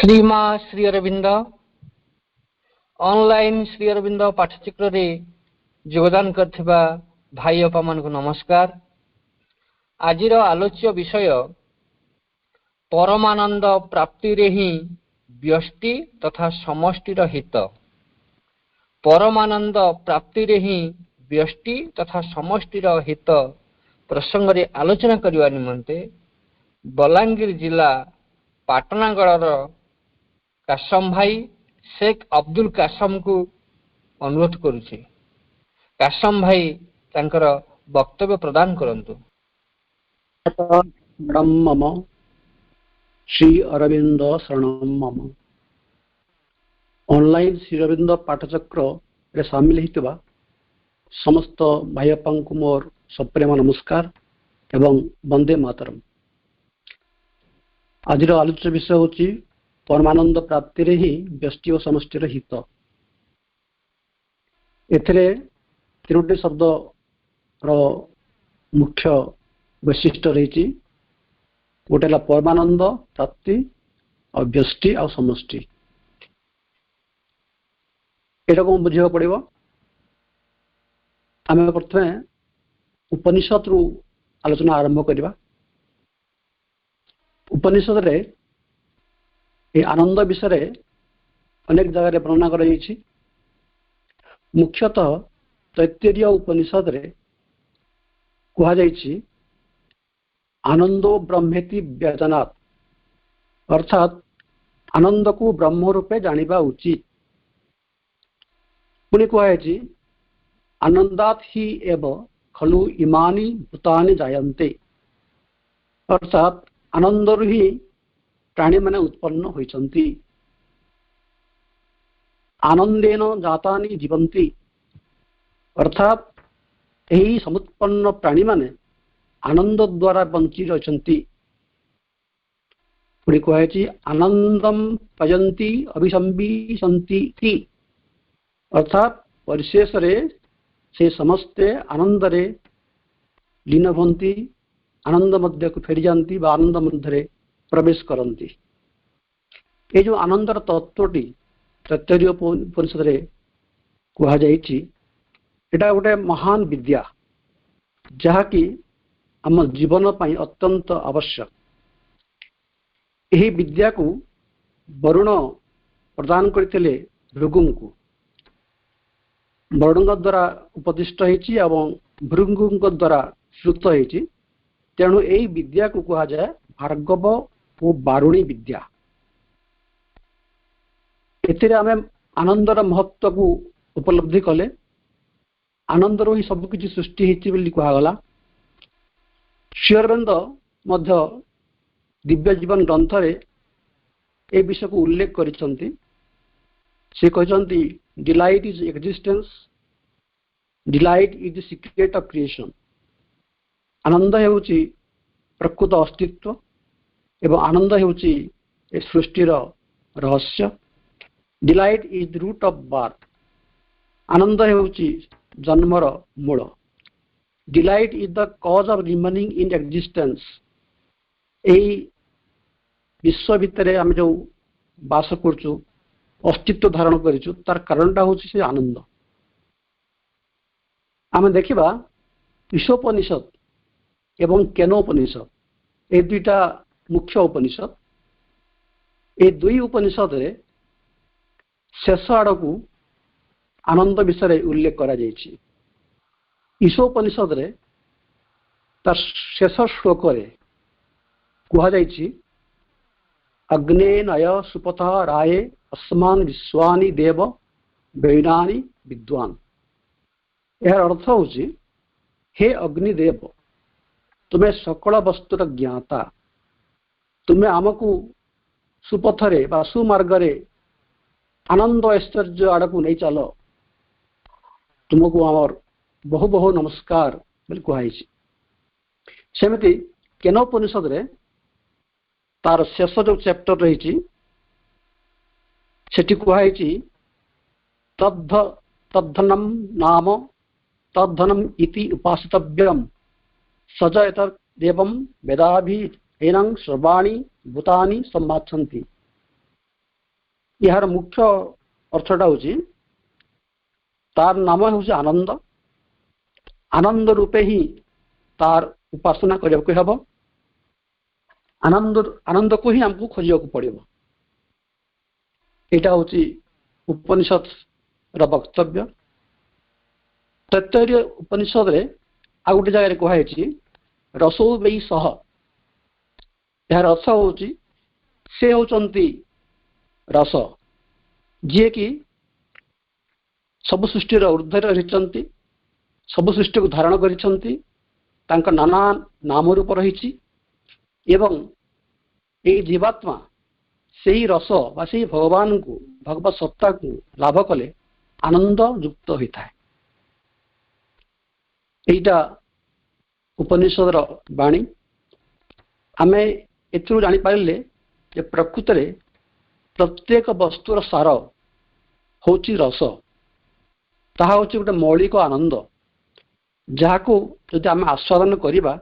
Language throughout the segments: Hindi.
श्रीमा श्री अरविंद ऑनलाइन श्री अरविंद पाठचक्र रे योगदान करथिबा भाई अपा मान को नमस्कार। आजिर आलोच्य विषय परमानंद प्राप्ति रे ही व्यष्टि तथा समष्टिर हित। परमानंद प्राप्ति रे ही व्यष्टि तथा समष्टिर हित प्रसंग रे आलोचना करने निमंते बलांगीर जिला पाटनागढ़ कासम भाई शेख अब्दुल कासम को अनुरोध करुचे। कासम भाई तांकर वक्तव्य प्रदान करंतु। मम श्री अरविंद शरणम मम। ऑनलाइन श्री अरविंद पाठचक्र रे शामिल हितबा समस्त भाई को मोर सप्रेम नमस्कार एवं वंदे मातरम। आज आलोच्य विषय होची परमानंद प्राप्ति रे ही व्यष्टि और समष्टिर हित। एथिरे तिरोटी शब्द रो मुख्य वैशिष्ट्य रही गोटे परमानंद प्राप्ति और व्यष्टि और समष्टि। एटा को बुझा पड़ो। आम प्रथमे उपनिषद रु आलोचना आरंभ करवा। उपनिषद रे ये आनंद विषय अनेक जगह वर्णना कर मुख्यतः तैत्तिरीय उपनिषद रे कहा आनंदो ब्रह्मेति व्यजनात्, अर्थात आनंद को ब्रह्म रूपे जानिबा उचित। पुणी कहुई आनंदात ही एव खलु इमानि भूतानि जायन्ते, अर्थात आनंदरु ही प्राणी माने उत्पन्न होइचंती। आनंदेन जातानि जीवंती, अर्थात यही समुत्पन्न प्राणी माने आनंद द्वारा बंची रहिचंती। पुणी कहुई आनंदम पयंती अभिसंबिसंती, अर्थात परिशेष रे से समस्ते आनंद रे लीन भंती, आनंद मध्य को फेरी जाती बा आनंद मध्य प्रवेश करती। ये जो आनंदर तत्वटी तैत्तिरीय उपनिषद रे कहुई एटा गोटे महान विद्या जहाँकि आम जीवन पाई अत्यंत आवश्यक। यही विद्या को वरुण प्रदान करते भृगु को। वरुण द्वारा उपदिष्ट होती भृगु द्वारा श्रुत होती। तेणु यही विद्या को कहा जाए भार्गव और बारुणी विद्या। एथिरे आमे आनंदर महत्व को उपलब्धि कले। आनंदर ही सबकि सृष्टि होती कहगला। श्री अरविंद मध्य दिव्य जीवन ग्रंथ रे ए विषय को उल्लेख करिसंती। से कहते delight is existence, delight is the secret of creation. आनंद हेउची प्रकृत अस्तित्व एवं आनंद हेउची ए सृष्टिर रहस्य। Delight is the root of birth, आनंद हेउची जन्मर मूल। Delight is the cause of remaining in existence. यही विश्व भितर आम जो बास करचु अस्तित्व धारण करिचु तार कारणटा होची से आनंद। आम देखिबा ईशोपनिषद एवं केनोपनिषद ए दुईटा मुख्य उपनिषद। ए दुई उपनिषद रे शेष आड़कू आनंद विषय उल्लेख करा जायछि। ईशोपनिषद रे तार शेष श्लोक रे कहा जायछि अग्ने नय सुपथा राये अस्मान विश्वानि देव वैनानि विद्वान। यार अर्थ होछि हे अग्निदेव तुम्हें सकल वस्तुर ज्ञाता, तुम्हें आमको सुपथरे बा सुमार्गरे आनंद ऐश्वर्य आड़कू नहीं चल, तुमको आमर बहु बहु नमस्कार बोली कहुई। सेमती केनोपनिषद रे तार शेष जो चैप्टर रही सेठी कहुई तद्धनम नाम तद्धनम इति उपासितव्यम सज एतदेवं वेदाभि एनं सर्वाणि भूतानि सम्माच्छन्ति। यार मुख्य अर्थटा हूँ तार नाम हूँ आनंद। आनंद रूपे ही तार उपासना करने को हम। आनंद को ही हमको खोजा पड़ो। यहाँ हूँ उपनिषद वक्तव्य। तैत्तरीय उपनिषद रे आ गोटे जगह कहुई रसो वै सह। यार अर्थ हूँ से होचंती रस जी कि सब सृष्टि ऊर्ध्व रही सब सृष्टि को धारण करिसेंती नाना नाम रूप रही एवं ये जीवात्मा से ही रस बा से भगवान को भगवत सत्ता को लाभ कले आनंद युक्त होता है। यहीटा उपनिषद वाणी आमे एथुरु जानि पारिले जे प्रकृत रे प्रत्येक वस्तुर सार होची रस। ताहा होची गोटे मौलिक आनंद जहाँ को जदि आम आस्वादन करिबा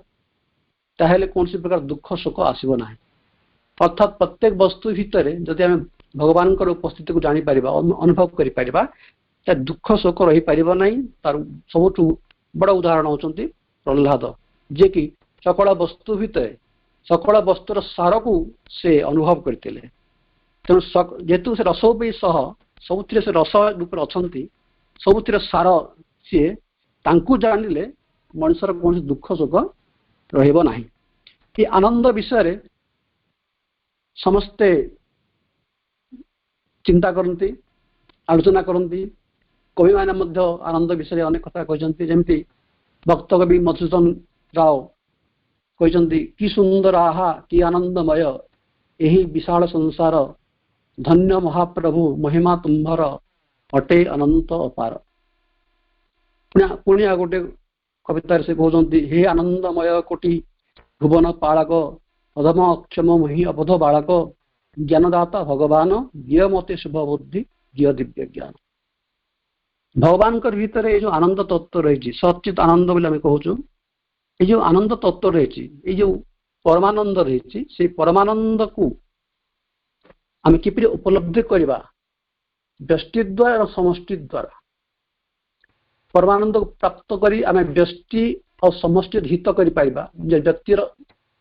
ताहेले कौन सी प्रकार दुख शोक आसीबो नाही। अर्थात प्रत्येक वस्तु भितर जदि आम भगवान उपस्थिति को जानी पारिबा अनुभव करि पारिबा ता दुख शोक रही पारिबो नाही। तार सबुठु बड़ उदाहरण होचंती प्रहलाद जे कि सकल वस्तु भितर सकल वस्तुर सार को से अनुभव करते तेणु जेतु से रस भी सह सबुथिरे से रस रूप अच्छा सबुथिरे सार सी तांकु जानिले मनुष्यर कौन दुख शोक रहिबो नाही। ये आनंद विषय समस्ते चिंता करती आलोचना करती। कवि मैंने आनंद विषय अनेक कथा कहते जमती भक्त कवि मधुसूदन राव कहते कि सुंदर आहा कि आनंदमय यही विशाल संसार धन्य महाप्रभु महिमा तुम्भर अटे अनंत अपार। पुणी गोटे कवितार से कहते हे आनंदमय कोटि भुवन पालक अधम अक्षम मही अबध बालक ज्ञानदाता भगवान दिय मते शुभ बुद्धि दिय दिव्य ज्ञान। भगवान भीतर ये जो आनंद तत्व रही सचित आनंद बोले आम कहूँ ये जो आनंद तत्व रही ये जो परमानंद रही से परमानंद को आम किपरि उपलब्धि करवा व्यष्टि द्वारा और समष्टि द्वारा। परमानंद को प्राप्त करी आम व्यष्टि और समष्टि हित कर व्यक्तिर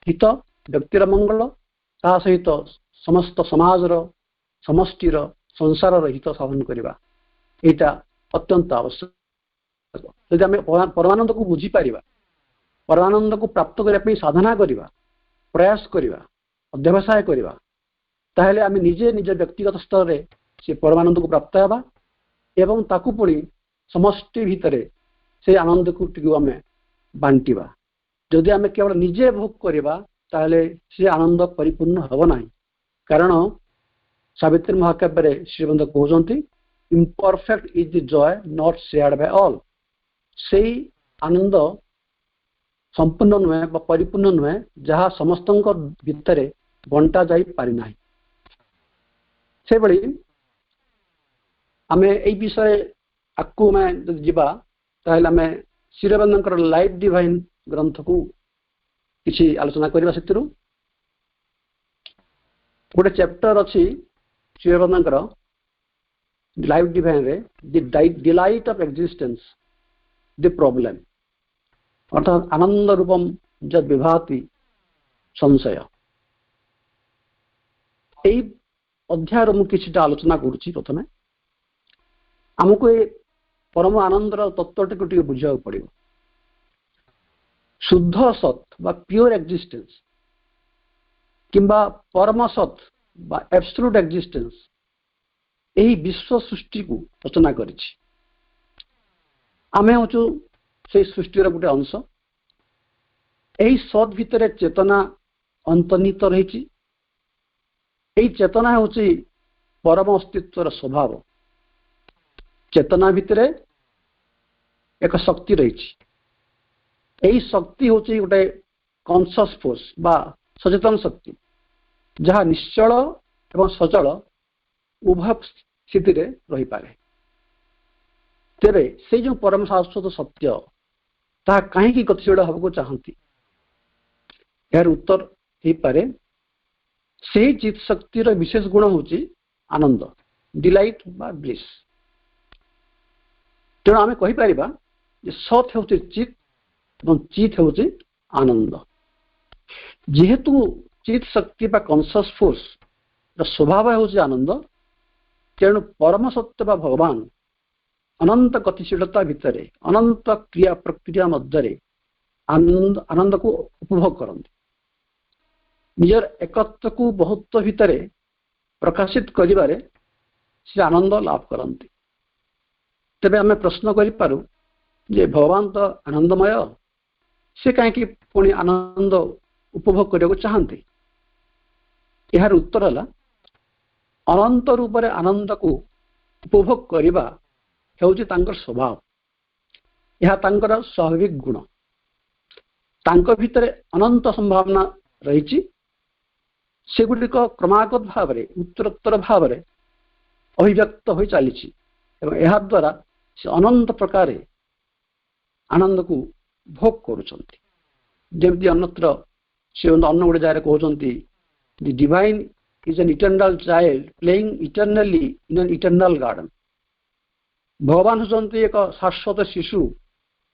हित व्यक्तिर मंगल ता सहित समस्त समाजर समष्टिर संसार हित साधन करवा यहाँ अत्यंत आवश्यक। यदि आम परमानंद को बुझीपर परमानंद को प्राप्त करने साधना करवा प्रयास करवा अध्यवसाय करवा ताहले आम निजे निज व्यक्तिगत स्तर में से परमानंद को प्राप्त होगा एवं ताकू पुणी समष्टि भितर से आनंद को आम बांटिबा। जदि आम केवल निजे भोग करवा ताहले से आनंद परिपूर्ण हम ना। कारण सावित्री महाकाव्य श्रीबंध कहते imperfect is the Joy not shared by all. से आनंद संपूर्ण नुहे परिपूर्ण नुहे जहाँ समस्त भितर बंटा जाई पारि नाही। से भली आमे एई विषय आकु में जीवा ताहले आमे श्रीरबंधर लाइफ डिवाइन ग्रंथ को किसी आलोचना करवा। से गोटे चैप्टर अच्छी श्रीरबंधर लाइफ डिवाइन रे the delight of existence the problem अर्थात आनंद रूपम जद विभाति संशय। यही अध्याय मुझे किसी आलोचना करुच्ची। प्रथम आमको ये परम आनंदर तत्वटी को बुझा पड़ो। शुद्ध सत बा प्योर एक्जिस्टेंस किंबा परम सत बा एब्सोल्यूट एक्जिस्टेंस यही विश्व सृष्टि को रचना करिछि। आमे होचु से सृष्टिर गोटे अंश। यही सत भितर चेतना अंतर्निहित रही। यही चेतना होची परम अस्तित्वर स्वभाव। चेतना भितर एक शक्ति रही। यही शक्ति होची गोटे कॉन्शियस फोर्स बा सचेतन शक्ति जहाँ निश्चल एवं सचल उभय स्थिति रही पारे। तेरे से जो परम शाश्वत सत्य ता कहीं गतिशील हवा चाहती यार उत्तर हो पारे से चित शक्तिर विशेष गुण होची आनंद। डिलाइट बा ब्लिस। तेणु आम कहीपर सत हूँ चित और चित हूँ आनंद। जेहेतु चित शक्ति बा कॉन्शियस फोर्स स्वभाव हूँ आनंद, तेणु परम सत्य बा भगवान अनंत गतिशीलता भितर अनंत क्रिया प्रक्रिया मध्य आनंद आनंद को उपभोग करते, निजर एकत्व को बहुत्व भितर प्रकाशित करिबारे से आनंद लाभ करते। तेबे आम प्रश्न करूँ जे भगवान तो आनंदमय, से कहीं पुणी आनंद उपभोग करने चाहते? यार उत्तर है अनंत रूप से आनंद को उपभोग करने हूँ स्वभाव, यह तांकर स्वाभाविक गुण। तांको भितर अनंत संभावना रही, सेगुड़िक क्रमागत भाव उत्तरोत्तर भाव अभिव्यक्त हो चली यह द्वारा से अनंत प्रकार आनंद को भोग करुँच। अन्यत्र से अन्न गोटे जगह कहते the divine is an eternal child playing eternally in an eternal garden. भगवान होती एक शाश्वत शिशु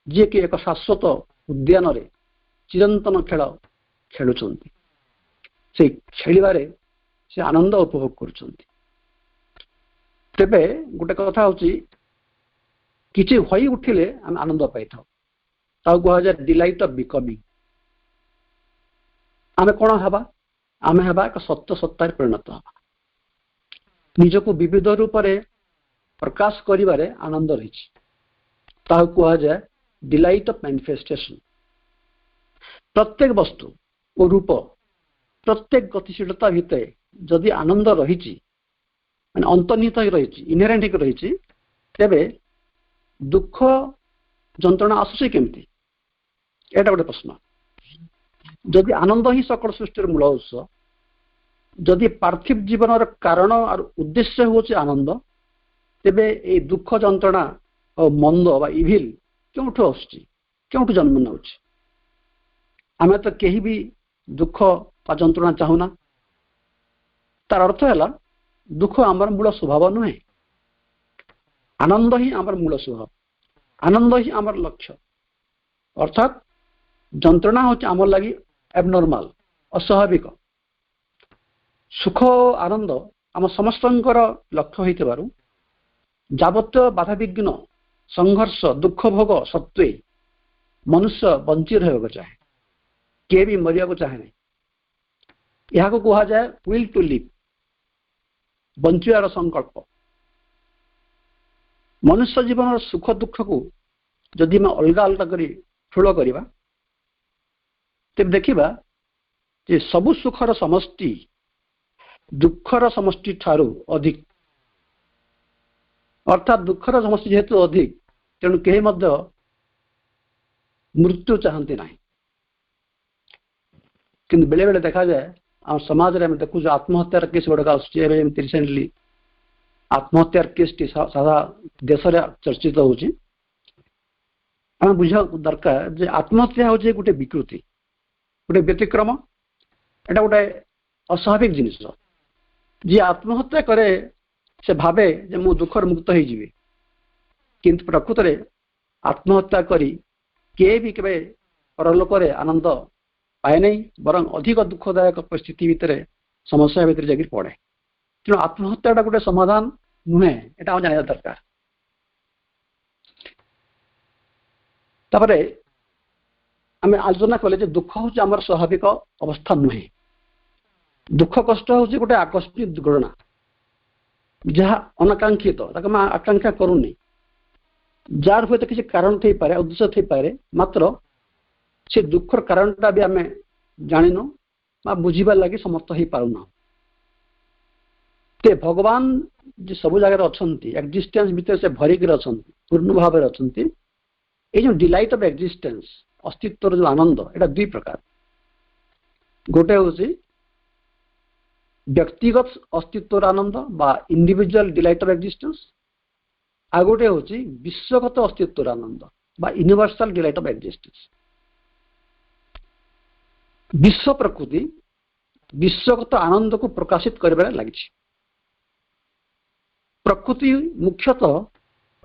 जी कि एक शाश्वत उद्यान रे चिरंतन खेल खेलुंट, से खेलिबारे से आनंद उपभोग करुँच। तेबे गोटे कथा हूँ किसी हई उठिले आम आनंद पाई कहुए डिलाइट ऑफ बिकमिंग। आम कौन हवा? आम हवा एक सत्य सत्तार परिणत हवा, निजक विविध रूप से प्रकाश करिबारे आनंद रही कहुए डिलाइट ऑफ मैनिफेस्टेशन। प्रत्येक वस्तु और रूप प्रत्येक गतिशीलता भितर जदि आनंद रही माने अंतर्निहित रही इनहेरेंट रही, तेबे दुख जंत्रणा आसुचे केमती? एटा गोटे प्रश्न। जदि आनंद ही सकल सृष्टि मूल उत्स, जदि पार्थिव जीवन कारण और उद्देश्य हूँ आनंद, तेबे ये दुख जंत्रणा और मंद बा इविल क्यों आसुची जन्म नौ? आम तो कहीं भी दुख बा जंत्रणा चाहूना। तार अर्थ है दुख आमर मूल स्वभाव नुहे, आनंद ही आमर मूल स्वभाव, आनंद ही आमर लक्ष्य। अर्थात जंत्रणा हूँ आमर लगी एबनॉर्मल अस्वाभाविक। सुख आनंद आम समस्त लक्ष्य होइतिबारु जावतीय बाधा विघ्न संघर्ष दुख भोग सत्वे मनुष्य बंची रहा चाहे, किए भी मरिया को चाहे नहीं। यह कहा जाए विल टू लिव, बंचार संकल्प। मनुष्य जीवन सुख दुख को जदि मैं अलग अलग कर ठूल करवा, तेज देखा जे सबु सुखर समष्टि दुखर समष्टि ठारू अधिक। अर्थात दुखर समष्टि जेहेतु अधिक, तेणु कहीं मृत्यु चाहती ना। कि बेले बेले देखा जाए आम समाज में देखु आत्महत्यार केस गुड़ाक रिसेंटली आत्महत्यार केस टी सारा देश में चर्चित होची। आम बुझा दरकार जे आत्महत्या हूँ गोटे विकृति, गोटे व्यतिक्रम, एटा गोटे अस्वाभाविक जिनिस। जी आत्महत्या करे से भावे जे मु दुखर मुक्त हो जीवी, किंतु प्रकृत में आत्महत्या करी किए भी केबे परलोक आनंद पाए नहीं, बरं अधिक दुखदायक परिस्थिति भितर समस्या भितर जाकर पड़े। तेणु आत्महत्या गोटे समाधान नुहे, एटा हम जाना दरकार। तापरे आम आलोचना कले दुख हूँ आमर स्वाभाविक अवस्था नुहे। दुख कष्ट हूँ गोटे आकस्मिक दुर्घटना जहाँ अनाकांक्षित आकांक्षा करूनी, जार हुए तो किसी कारण थी पारे, उद्देश्य थी पारे, मात्र से दुखर कारणटा भी आम जानिनु बा बुझीबार लगी समर्थ हो पारुना। ते भगवान जो सब जगह अच्छा एक्जिस्टेंस भितर से भरिक अच्छा पूर्ण भाव में अच्छा। ये जो डिलाइट ऑफ एक्जिस्टेंस अस्तित्व जो आनंद, एटा दुई प्रकार। गोटे हूँ व्यक्तिगत अस्तित्व आनंद बा इंडिविजुअल डिलाइट ऑफ एक्जिस्टेंस, आ गोटे हूँ विश्वगत अस्तित्व आनंद बा यूनिवर्सल डिलाइट ऑफ एक्जिस्टेंस। विश्व प्रकृति विश्वगत आनंद को प्रकाशित कर लगी। प्रकृति मुख्यतः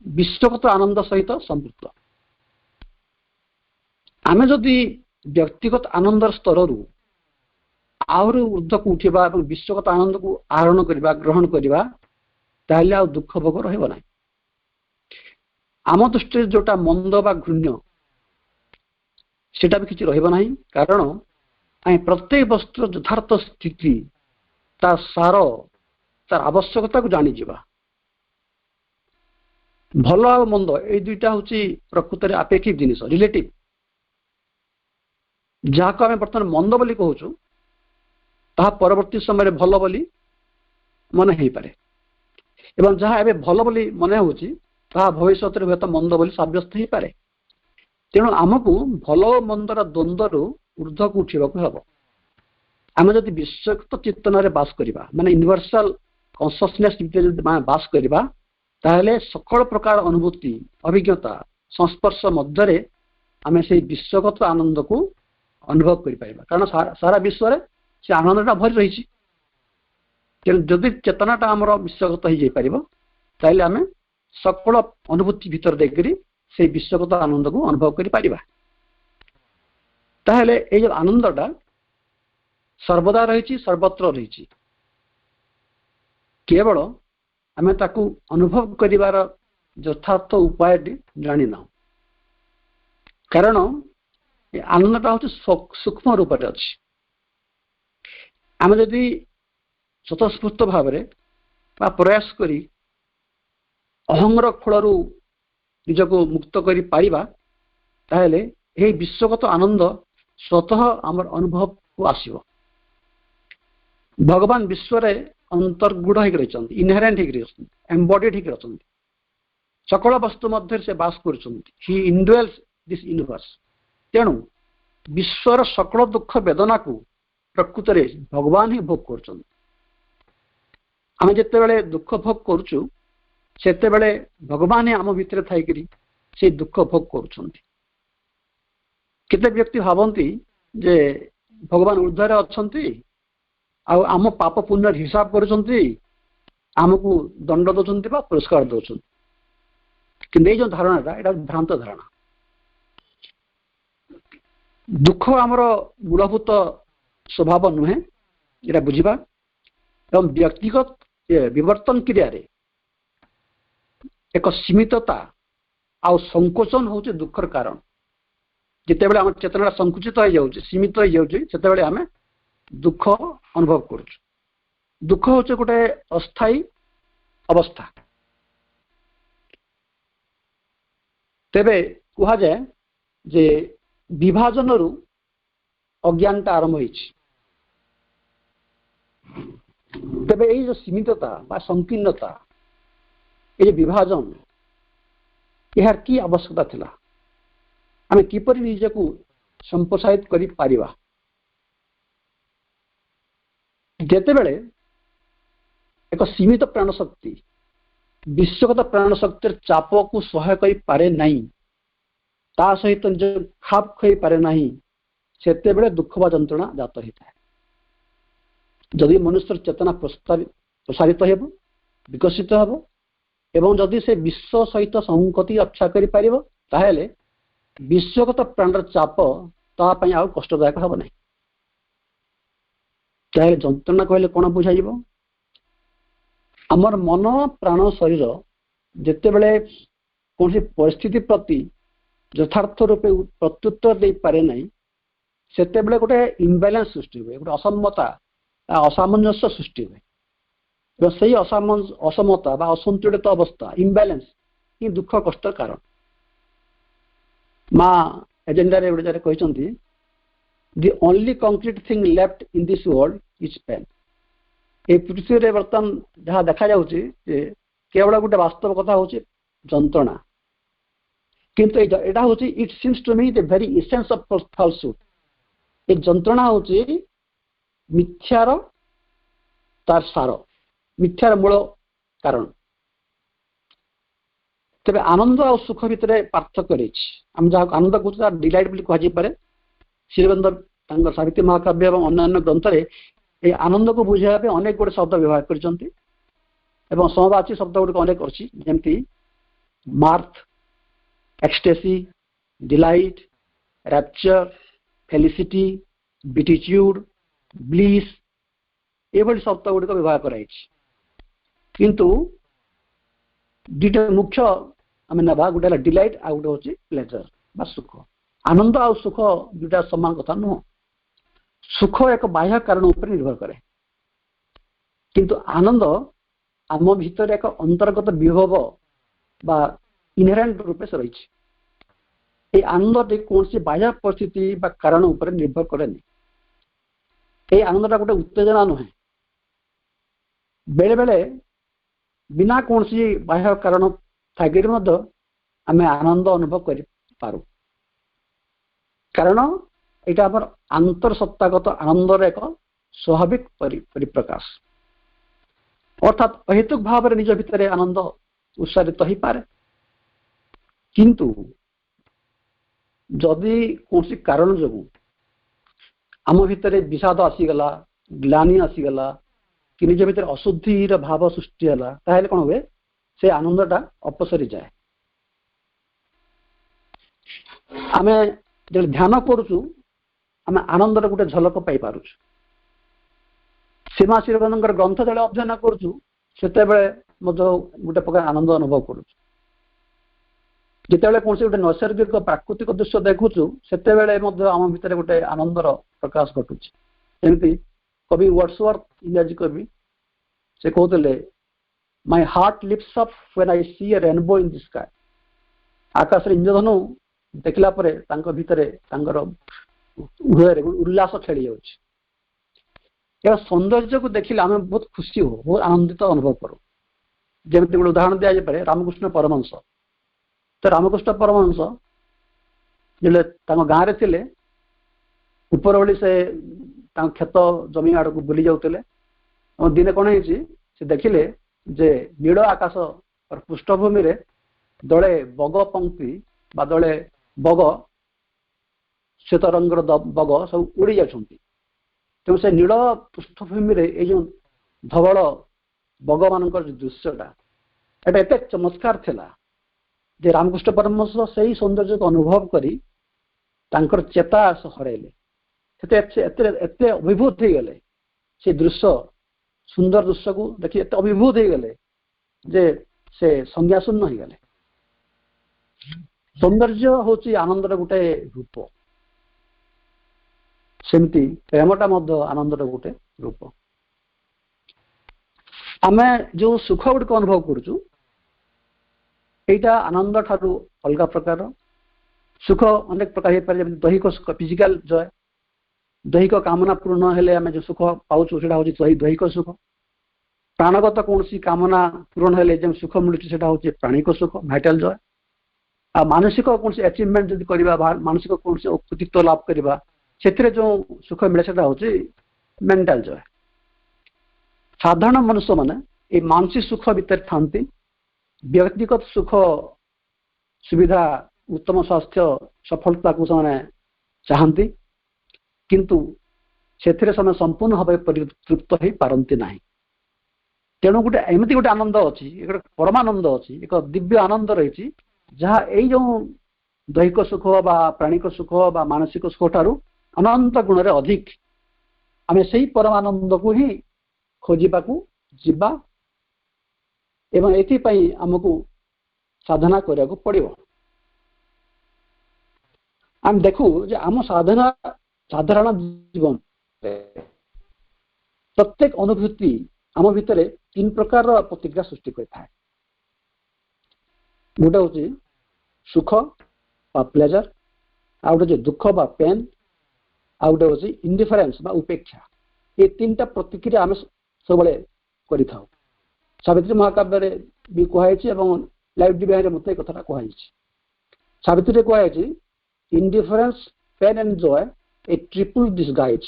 विश्वगत आनंद सहित संपृक्त। आमे जदि व्यक्तिगत आनंदर स्तर रु आहुरी ऊर्ध्व को उठिबा एवं विश्वगत आनंद को आहरण करबा ग्रहण करबा ताहले आ दुख भोग रहइबो नै। आम दृष्टि जोटा मंद बा घृण्य सेटा भी किछि रहइबो नै, कारण आइ प्रत्येक वस्तु यथार्थ स्थिति तार सार तार आवश्यकता को जानी जिबा। भल आ मंद ए दुईटा होची प्रकृति रे अपेक्षिक जिनिस, रिलेटिव। जहाँ को आम बर्तमान मंद बोली कहूँ ताहा परवर्ती समय भल बोली मन हो पारे, एवं जहाँ एबे भल बोली मन होची ताहा भविष्य में हुए मंद बोली साब्यस्त हो पारे। तेणु आमको भल मंदर द्वंद्वर ऊर्ध्व को उठा हम। आम जब विश्वगत चेतन रे बास करवा माने यूनिवर्सल कॉन्शियसनेस बास करवा ताहले सकल प्रकार अनुभूति अभिज्ञता संस्पर्श मध्य आम से विश्वगत आनंद को अनुभव कर पारिबा, कारण सारा विश्व रे से आनंदटा भरी रही। जदि चेतनाटा आमर विश्वगत हो जाई ताहले आम सकल अनुभूति भीतर देखकरी से विश्वगत आनंद को अनुभव कर पारिबा। ताहले ए जो आनंदटा सर्वदा रही सर्वत्र रही, केवल आम ताकू अनुभव करिवार यथार्थ उपाय जानी ना, कारण आनंदटा हूँ सूक्ष्म रूप से अच्छी। आम जदि स्वतःस्फूर्त भाव प्रयास करी अहंगर खोलू निजको मुक्त करि पारिबा ताहले यही विश्वगत आनंद स्वतः आमर अनुभव को आसीबो। भगवान विश्व रे अंतर्गुढ़ होकर रही, इनहेरेंट होकर रही, एम्बॉडीड होकर रही, सकल वस्तु मध्य से बास कर, ही इंडुएल्स दिस यूनिवर्स। तेणु विश्वर सकल दुख वेदना को प्रकृत में भगवान ही भोग कर। आम जिते दुख भोग करुचु सेते बेले भगवान ही आम भितर थी से दुख भोग कर। केते व्यक्ति भावती जे भगवान ऊर्ध्वर अच्छी आम पाप पुण्य हिसाब करमको दंड दौरान पुरस्कार दौरान, कि जो धारणा यहाँ भ्रांत धारणा। दुख आमर मूलभूत स्वभाव नुहे, यहाँ बुझा एवं व्यक्तिगत विवर्तन क्रिया रे एक सीमितता आ संकोचन हूँ दुखर कारण। जिते बड़े आम चेतना संकुचित हो जाऊँ सीमित हो जाते आम दुख अनुभव कर। दुख हूँ गोटे अस्थायी अवस्था। तेबे कह जाए जे विभाजन रु अज्ञानता आरंभ होइछि। तेबे ये जो सीमितता बा संकीर्णता ये विभाजन यार की आवश्यकता थिला, आम किपरि निजको संप्रसारित करि पारिबा। जेतेबेले एक सीमित प्राण शक्ति विश्वगत प्राण शक्ति चाप को सहाय करि पारे नहीं, ता सहित जो खाप खई पारे नहीं, सेतेबेले दुख बा जंत्रणा जात होता है। जदि मनुष्य चेतना प्रसारित हेब विकसित हेब एवं जदि से विश्व सहित संगति रक्षा करि पारिबो ताहेले विश्वगत प्राणर चाप ता पई आउ कष्टदायक हेब नहीं। ताहेले जंत्रणा कहले कोन बुझाइबो? आमर मन प्राण शरीर जेतेबेले कौन परिस्थिति प्रति यथार्थ रूपे प्रत्युत्तर दे पारे नहीं, सेतेबेले गोटे इम्बालांस सृष्टि हुए, गोटे असमता असामंजस्य सृष्टि हुए। से असमता असंतुलित अवस्था इम्बालांस ही दुख कष्ट कारण। माँ एजेंडा रे गोटे कहते the only concrete thing left in this world is pain. ये पृथ्वी रे बर्तमान जहाँ देखा जाउछि केवल गोटे वास्तव कथा हूँ जंत्रणा, किंतु एटा हूँ it seems to me the very essence of falsehood. ये जंत्रणा हूँ मिथ्यार तार सार, मिथ्यार मूल कारण। तेरे आनंद और सुख भितर पार्थक्य रही। आम जहाँ आनंद कहते डिलाइट बोली कहुपे श्रीरबीन्द्र सावित्री महाकाव्य और अन्य ग्रंथ ये आनंद को बुझाइबा अनेक गोटे शब्द व्यवहार कर। ଏବଂ ସମବାଚୀ ଶବ୍ଦ ଗୁଡ଼ିକ ଅନେକ ଅଛି, ଯେମିତି ମାର୍ଥ, ଏକ୍ସଟେସି, ଡିଲାଇଟ୍, ରାପ୍ଚର, ଫେଲିସିଟି, ବିଟିଚ୍ୟୁଡ୍, ବ୍ଲିସ୍ ଏଭଳି ଶବ୍ଦ ଗୁଡ଼ିକ ବ୍ୟବହାର କରାଯାଇଛି। କିନ୍ତୁ ଦୁଇଟା ମୁଖ୍ୟ ଆମେ ନେବା, ଗୋଟେ ହେଲା ଡିଲାଇଟ୍ ଆଉ ଗୋଟେ ହେଉଛି ପ୍ଲେଜର ବା ସୁଖ। ଆନନ୍ଦ ଆଉ ସୁଖ ଦୁଇଟା ସମାନ କଥା ନୁହଁ। ସୁଖ ଏକ ବାହ୍ୟ କାରଣ ଉପରେ ନିର୍ଭର କରେ, କିନ୍ତୁ ଆନନ୍ଦ ଆମ ଭିତରେ ଏକ ଅନ୍ତର୍ଗତ ବିଭବ ବା ଇନହେରେଣ୍ଟ ରୂପେ ରହିଛି। এই ଆନନ୍ଦଟି କୌଣସି ବାହ୍ୟ ପରିସ୍ଥିତି ବା କାରଣ ଉପରେ ନିର୍ଭର କରେନି। এই ଆନନ୍ଦଟା ଗୋଟେ ଉତ୍ତେଜନା ନୁହେଁ। ବେଳେ ବେଳେ ବିନା କୌଣସି ବାହ୍ୟ କାରଣ ଥାଇକରି ମଧ୍ୟ ଆମେ ଆନନ୍ଦ ଅନୁଭବ କରିପାରୁ, କାରଣ ଏଇଟା ଆମର ଆନ୍ତଃସତ୍ତାଗତ ଆନନ୍ଦର ଏକ ସ୍ୱାଭାବିକ ପରିପ୍ରକାଶ। ଅର୍ଥାତ୍ ଅହେତୁକ ଭାବରେ ନିଜ ଭିତରେ ଆନନ୍ଦ ଉତ୍ସାରିତ ହେଇପାରେ, କିନ୍ତୁ ଯଦି କୌଣସି କାରଣ ଯୋଗୁଁ ଆମ ଭିତରେ ବିଷାଦ ଆସିଗଲା, ଗ୍ଲାନି ଆସିଗଲା, କି ନିଜ ଭିତରେ ଅଶୁଦ୍ଧିର ଭାବ ସୃଷ୍ଟି ହେଲା, ତାହେଲେ କ'ଣ ହୁଏ, ସେ ଆନନ୍ଦଟା ଅପସରି ଯାଏ। ଆମେ ଯେତେବେଳେ ଧ୍ୟାନ କରୁଛୁ, ଆମେ ଆନନ୍ଦର ଗୋଟେ ଝଲକ ପାଇପାରୁଛୁ। ସୀମା ଶିରବନ୍ଦଙ୍କର ଗ୍ରନ୍ଥ ଯେତେବେଳେ ଅଧ୍ୟୟନ କରୁଛୁ, ସେତେବେଳେ ମଧ୍ୟ ଗୋଟେ ପ୍ରକାର ଆନନ୍ଦ ଅନୁଭବ କରୁଛୁ। ଯେତେବେଳେ କୌଣସି ଗୋଟେ ନୈସର୍ଗିକ ପ୍ରାକୃତିକ ଦୃଶ୍ୟ ଦେଖୁଛୁ, ସେତେବେଳେ ମଧ୍ୟ ଆମ ଭିତରେ ଗୋଟେ ଆନନ୍ଦର ପ୍ରକାଶ ଘଟୁଛି। ଯେମିତି କବି ୱାର୍ଡସୱର୍ଥ, ଇଂରାଜୀ କବି, ସେ କହୁଥିଲେ, my heart lifts up when I see a rainbow in the sky. ଆକାଶରେ ଇନ୍ଦ୍ରଧନୁ ଦେଖିଲା ପରେ ତାଙ୍କ ଭିତରେ ତାଙ୍କର ହୃଦୟରେ ଉଲ୍ଲାସ ଖେଳି ଯାଉଛି। ଏହା ସୌନ୍ଦର୍ଯ୍ୟକୁ ଦେଖିଲେ ଆମେ ବହୁତ ଖୁସି ହଉ, ବହୁତ ଆନନ୍ଦିତ ଅନୁଭବ କରୁ। ଯେମିତି ଗୋଟେ ଉଦାହରଣ ଦିଆଯାଇପାରେ, ରାମକୃଷ୍ଣ ପରମହଂସ। ତ ରାମକୃଷ୍ଣ ପରମହଂସ ଯେତେବେଳେ ତାଙ୍କ ଗାଁରେ ଥିଲେ, ଉପରଓଳି ସେ ତାଙ୍କ କ୍ଷେତ ଜମି ଆଡ଼କୁ ବୁଲି ଯାଉଥିଲେ। ଦିନେ କ'ଣ ହେଇଛି, ସେ ଦେଖିଲେ ଯେ ନୀଳ ଆକାଶ ପୃଷ୍ଠଭୂମିରେ ଦଳେ ବଗ ପଂକ୍ତି ବା ଦଳେ ବଗ, ଶ୍ଵେତ ରଙ୍ଗର ବଗ ସବୁ ଉଡ଼ି ଯାଉଛନ୍ତି। ତେଣୁ ସେ ନୀଳ ପୃଷ୍ଠଭୂମିରେ ଏଇ ଯେଉଁ ଧବଳ ବଗମାନଙ୍କର ଦୃଶ୍ୟଟା, ଏଟା ଏତେ ଚମତ୍କାର ଥିଲା ଯେ ରାମକୃଷ୍ଣ ପରମହଂସ ସେଇ ସୌନ୍ଦର୍ଯ୍ୟକୁ ଅନୁଭବ କରି ତାଙ୍କର ଚେତା ହରାଇଲେ। ଏତେ ଅଭିଭୂତ ହେଇଗଲେ, ସେ ଦୃଶ୍ୟ, ସୁନ୍ଦର ଦୃଶ୍ୟକୁ ଦେଖି ଏତେ ଅଭିଭୂତ ହେଇଗଲେ ଯେ ସେ ସଂଜ୍ଞାଶୂନ୍ୟ ହେଇଗଲେ। ସୌନ୍ଦର୍ଯ୍ୟ ହେଉଛି ଆନନ୍ଦର ଗୋଟେ ରୂପ, ସେମିତି ପ୍ରେମଟା ମଧ୍ୟ ଆନନ୍ଦର ଗୋଟେ ରୂପ। ଆମେ ଯେଉଁ ସୁଖ ଗୁଡ଼ିକ ଅନୁଭବ କରୁଛୁ, ଏଇଟା ଆନନ୍ଦ ଠାରୁ ଅଲଗା ପ୍ରକାର। ସୁଖ ଅନେକ ପ୍ରକାର ହେଇପାରେ, ଯେମିତି ଦୈହିକ ସୁଖ, ଫିଜିକାଲ ଜୟ। ଦୈହିକ କାମନା ପୂରଣ ହେଲେ ଆମେ ଯେଉଁ ସୁଖ ପାଉଛୁ, ସେଇଟା ହେଉଛି ଦୈହିକ ସୁଖ। ପ୍ରାଣଗତ କୌଣସି କାମନା ପୂରଣ ହେଲେ ଯେଉଁ ସୁଖ ମିଳୁଛି, ସେଇଟା ହେଉଛି ପ୍ରାଣିକ ସୁଖ, ଭାଇଟାଲ ଜୟ। ଆଉ ମାନସିକ କୌଣସି ଆଚିଭମେଣ୍ଟ ଯଦି କରିବା, ମାନସିକ କୌଣସି କୃତିତ୍ୱ ଲାଭ କରିବା, ସେଥିରେ ଯେଉଁ ସୁଖ ମିଳେ, ସେଇଟା ହେଉଛି ମେଣ୍ଟାଲ ଜୟ। ସାଧାରଣ ମନୁଷ୍ୟମାନେ এই ମାନସିକ ସୁଖ ଭିତରେ ଥାନ୍ତି। ବ୍ୟକ୍ତିଗତ ସୁଖ, ସୁବିଧା, ଉତ୍ତମ ସ୍ୱାସ୍ଥ୍ୟ, ସଫଳତାକୁ ସେମାନେ ଚାହାନ୍ତି, କିନ୍ତୁ ସେଥିରେ ସେମାନେ ସମ୍ପୂର୍ଣ୍ଣ ଭାବେ ପରିତୃପ୍ତ ହେଇପାରନ୍ତି ନାହିଁ। ତେଣୁ ଗୋଟେ ଏମିତି ଗୋଟେ ଆନନ୍ଦ ଅଛି, ଗୋଟେ ପରମାନନ୍ଦ ଅଛି, ଏକ ଦିବ୍ୟ ଆନନ୍ଦ ରହିଛି, ଯାହା ଏଇ ଯେଉଁ ଦୈହିକ ସୁଖ ବା ପ୍ରାଣିକ ସୁଖ ବା ମାନସିକ ସୁଖ ଠାରୁ ଅନନ୍ତ ଗୁଣରେ ଅଧିକ। ଆମେ ସେଇ ପରମାନନ୍ଦକୁ ହିଁ ଖୋଜିବାକୁ ଯିବା ଏବଂ ଏଥିପାଇଁ ଆମକୁ ସାଧନା କରିବାକୁ ପଡ଼ିବ। ଆମେ ଦେଖୁ ଯେ ଆମ ସାଧାରଣ ଜୀବନରେ ପ୍ରତ୍ୟେକ ଅନୁଭୂତି ଆମ ଭିତରେ ତିନି ପ୍ରକାରର ପ୍ରତିକ୍ରିୟା ସୃଷ୍ଟି କରିଥାଏ। ଗୋଟେ ହେଉଛି ସୁଖ ବା ପ୍ଲେଜର, ଆଉ ଗୋଟେ ହେଉଛି ଦୁଃଖ ବା ପେନ୍, ଆଉ ଗୋଟେ ହେଉଛି ଇଣ୍ଡିଫରେନ୍ସ ବା ଉପେକ୍ଷା। ଏ ତିନିଟା ପ୍ରତିକ୍ରିୟା ଆମେ ସବୁବେଳେ କରିଥାଉ। ସାବିତ୍ରୀ ମହାକାବ୍ୟରେ ବି କୁହାଯାଇଛି ଏବଂ ଲାଇଫ୍ ଡିଭାଇନରେ ମଧ୍ୟ ଏ କଥାଟା କୁହାଯାଇଛି। ସାବିତ୍ରୀରେ କୁହାଯାଇଛି, indifference, pain and joy, a triple disguise,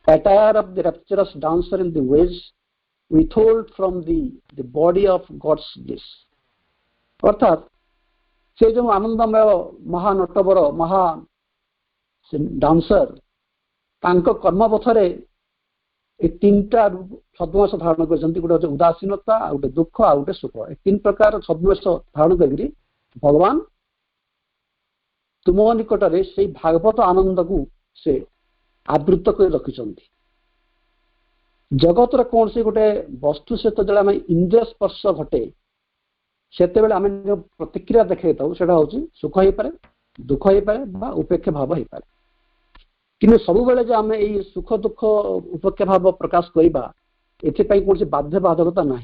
attire of the rapturous dancer in the ways withhold from the body of God's bliss। ଅର୍ଥାତ୍ ସେ ଯେଉଁ ଆନନ୍ଦମୟ ମହାନଟବର ମହା ଡାନ୍ସର, ତାଙ୍କ କର୍ମପଥରେ ए तीनटा छद्मवेश धारण कर गोटे उदासीनता आ गोटे दुख आ गोटे सुख ए तीन प्रकार छद्मवेश धारण कर भगवान तुम निकटरे से भागवत आनंद को से आवृत कर रखिंट जगतर कौन से गोटे वस्तु सहित जो इंद्रिय स्पर्श घटे से आम जो प्रतिक्रिया देखा था हूँ सुख हो पाए दुख हो पाए उपेक्षा भाव हो पाए कि सब बेले जो आम ये सुख दुख उपेक्षा भाव प्रकाश करवा एपाई कौन से बाध्य बाधकता ना